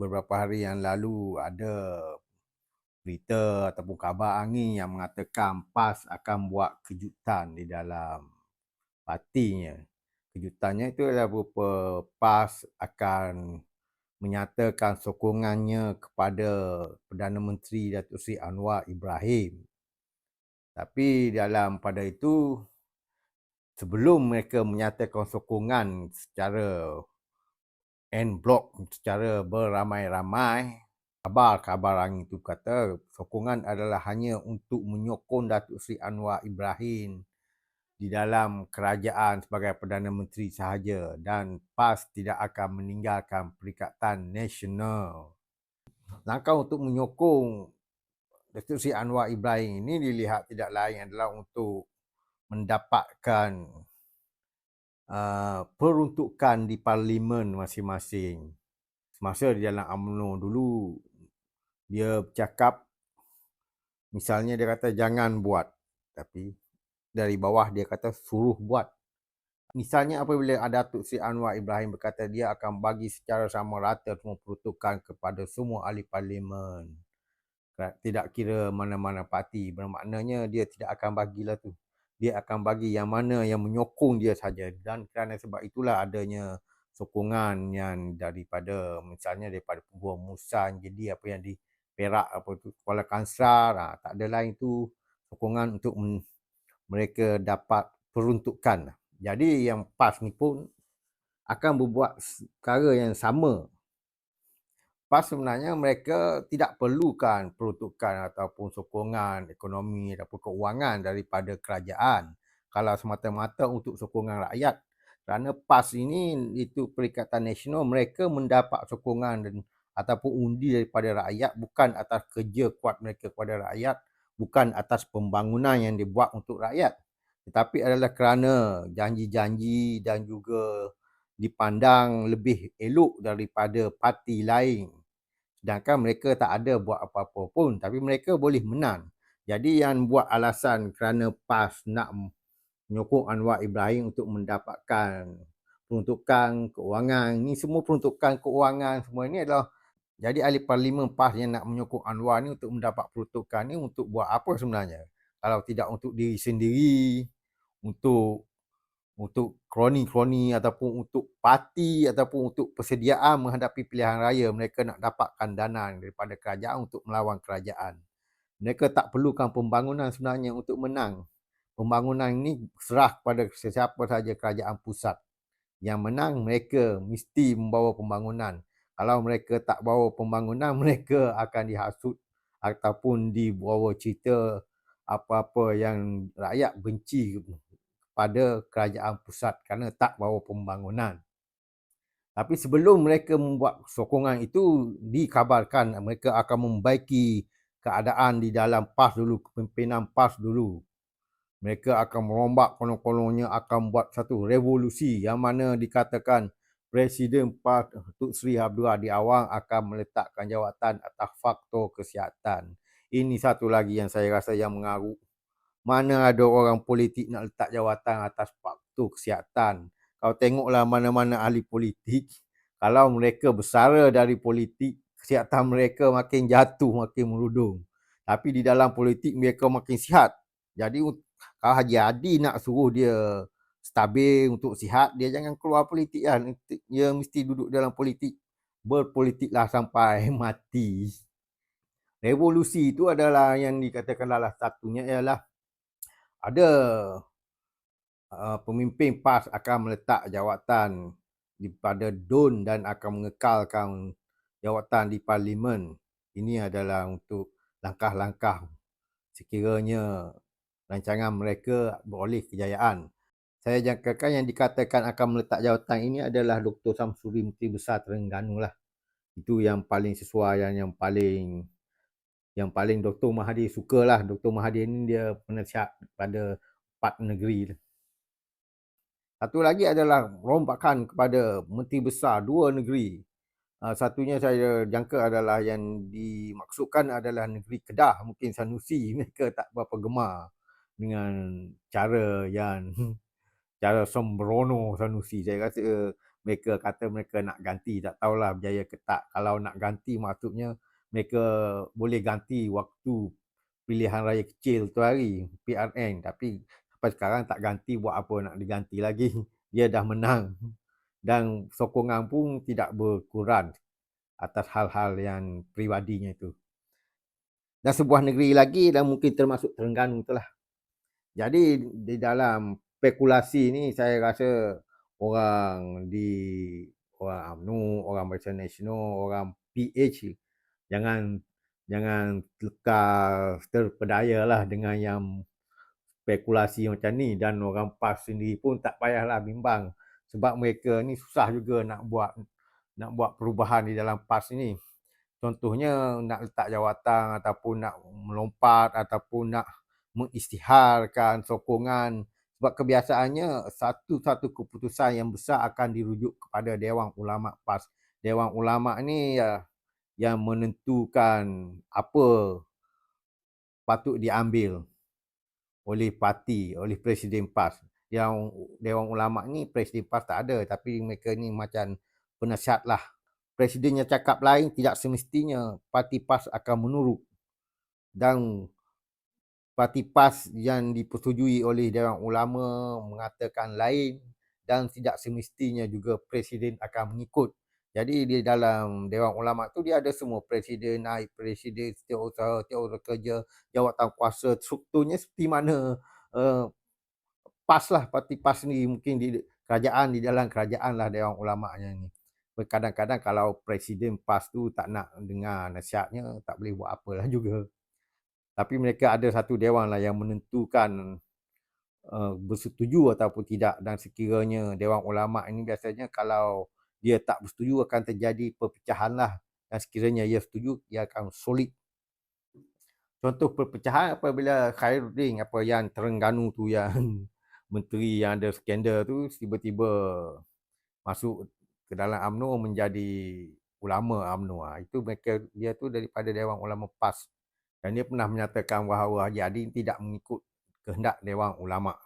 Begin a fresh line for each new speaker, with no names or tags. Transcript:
beberapa hari yang lalu ada berita ataupun kabar angin yang mengatakan PAS akan buat kejutan di dalam partinya. Kejutannya itu adalah berupa PAS akan menyatakan sokongannya kepada Perdana Menteri Datuk Seri Anwar Ibrahim. Tapi pada itu, sebelum mereka menyatakan sokongan secara en bloc, secara beramai-ramai, kabar angin itu kata sokongan adalah hanya untuk menyokong Datuk Seri Anwar Ibrahim di dalam kerajaan sebagai Perdana Menteri sahaja dan PAS tidak akan meninggalkan Perikatan Nasional. Langkah untuk menyokong Datuk Seri Anwar Ibrahim ini dilihat tidak lain adalah untuk mendapatkan peruntukan di parlimen masing-masing. Semasa di dalam UMNO dulu, dia bercakap, misalnya dia kata jangan buat, tapi dari bawah dia kata suruh buat. Misalnya apabila Datuk Seri Anwar Ibrahim berkata dia akan bagi secara sama rata semua peruntukan kepada semua ahli parlimen, tidak kira mana-mana parti, bermaknanya dia tidak akan bagilah tu. Dia akan bagi yang mana yang menyokong dia saja, dan kerana sebab itulah adanya sokongan yang daripada misalnya daripada Perumusan, jadi apa yang di Perak, apa tu, Kuala Kangsar, tak ada lain tu sokongan untuk mereka dapat peruntukan. Jadi yang PAS ni pun akan berbuat perkara yang sama. PAS sebenarnya mereka tidak perlukan peruntukan ataupun sokongan ekonomi ataupun keuangan daripada kerajaan kalau semata-mata untuk sokongan rakyat. Kerana PAS ini, itu Perikatan Nasional, mereka mendapat sokongan ataupun undi daripada rakyat bukan atas kerja kuat mereka kepada rakyat, bukan atas pembangunan yang dibuat untuk rakyat, tetapi adalah kerana janji-janji dan juga dipandang lebih elok daripada parti lain. Sedangkan mereka tak ada buat apa-apa pun, tapi mereka boleh menang. Jadi yang buat alasan kerana PAS nak menyokong Anwar Ibrahim untuk mendapatkan peruntukan keuangan, ni semua peruntukan keuangan semua ni adalah, jadi ahli parlimen PAS yang nak menyokong Anwar ni untuk mendapat peruntukan ni untuk buat apa sebenarnya? Kalau tidak untuk diri sendiri, untuk kroni-kroni ataupun untuk parti ataupun untuk persediaan menghadapi pilihan raya, mereka nak dapatkan dana daripada kerajaan untuk melawan kerajaan. Mereka tak perlukan pembangunan sebenarnya untuk menang. Pembangunan ini serah kepada sesiapa sahaja kerajaan pusat. Yang menang mereka mesti membawa pembangunan. Kalau mereka tak bawa pembangunan, mereka akan dihasut ataupun dibawa cerita apa-apa yang rakyat benci pada kerajaan pusat kerana tak bawa pembangunan. Tapi sebelum mereka membuat sokongan itu, dikabarkan mereka akan membaiki keadaan di dalam PAS dulu, kepimpinan PAS dulu. Mereka akan merombak, konon-kononnya akan buat satu revolusi yang mana dikatakan Presiden PAS Tun Sri Abdullah di awal akan meletakkan jawatan atas faktor kesihatan. Ini satu lagi yang saya rasa yang mengarut. Mana ada orang politik nak letak jawatan atas faktor kesihatan. Kau tengoklah mana-mana ahli politik, kalau mereka bersara dari politik, kesihatan mereka makin jatuh, makin merudum. Tapi di dalam politik mereka makin sihat. Jadi kalau Haji Hadi nak suruh dia stabil untuk sihat, dia jangan keluar politik kan. Dia mesti duduk dalam politik. Berpolitiklah sampai mati. Revolusi itu adalah yang dikatakan salah satunya ialah ada pemimpin PAS akan meletak jawatan pada DUN dan akan mengekalkan jawatan di parlimen. Ini adalah untuk langkah-langkah sekiranya rancangan mereka beroleh kejayaan. Saya jangkakan yang dikatakan akan meletak jawatan ini adalah Dr. Samsuri, Menteri Besar Terengganu lah. Itu yang paling sesuai, yang paling Dr. Mahathir sukalah. Dr. Mahathir ni dia penasihat pada 4 negeri. Satu lagi adalah rombakan kepada Menteri Besar 2 negeri. Satunya saya jangka adalah yang dimaksudkan adalah negeri Kedah, mungkin Sanusi. Mereka tak berapa gemar dengan cara sembrono Sanusi. Saya rasa mereka kata mereka nak ganti, tak tahulah berjaya ke tak. Kalau nak ganti maksudnya mereka boleh ganti waktu pilihan raya kecil tu hari, PRN, tapi sampai sekarang tak ganti, buat apa nak diganti lagi. Dia dah menang dan sokongan pun tidak berkurang atas hal-hal yang pribadinya itu. Dan sebuah negeri lagi dan mungkin termasuk Terengganu itulah. Jadi di dalam spekulasi ni saya rasa orang orang UMNO, orang Barisan Nasional, orang PH jangan jangan terpedaya lah dengan yang spekulasi macam ni, dan orang PAS sendiri pun tak payahlah bimbang sebab mereka ni susah juga nak buat perubahan di dalam PAS ni. Contohnya nak letak jawatan ataupun nak melompat ataupun nak mengisytiharkan sokongan, sebab kebiasaannya satu-satu keputusan yang besar akan dirujuk kepada Dewan Ulama PAS. Dewan Ulama ni yang menentukan apa patut diambil oleh parti, oleh Presiden PAS. Yang Dewan Ulama ni Presiden PAS tak ada, tapi mereka ni macam penasihat lah. Presidennya cakap lain, tidak semestinya parti PAS akan menurut. Dan parti PAS yang dipersetujui oleh Dewan Ulama mengatakan lain, dan tidak semestinya juga Presiden akan mengikut. Jadi di dalam Dewan Ulama tu dia ada semua presiden, naib presiden, setiausaha, setiausaha kerja, jawatan kuasa, strukturnya seperti mana PAS lah, parti PAS ni mungkin di kerajaan, di dalam kerajaan lah Dewan Ulama'nya ni. Kadang-kadang kalau presiden PAS tu tak nak dengar nasihatnya, tak boleh buat apalah juga. Tapi mereka ada satu dewan lah yang menentukan bersetuju ataupun tidak, dan sekiranya Dewan Ulama' ini biasanya kalau dia tak bersetuju akan terjadi perpecahan lah, dan sekiranya ia setuju, ia akan solid. Contoh perpecahan apabila Khairuddin apa yang Terengganu tu, yang menteri yang ada skandal tu tiba-tiba masuk ke dalam UMNO menjadi ulama UMNO. Itu mereka, dia tu daripada Dewan Ulama PAS, dan dia pernah menyatakan bahawa Haji Adin tidak mengikut kehendak Dewan Ulama.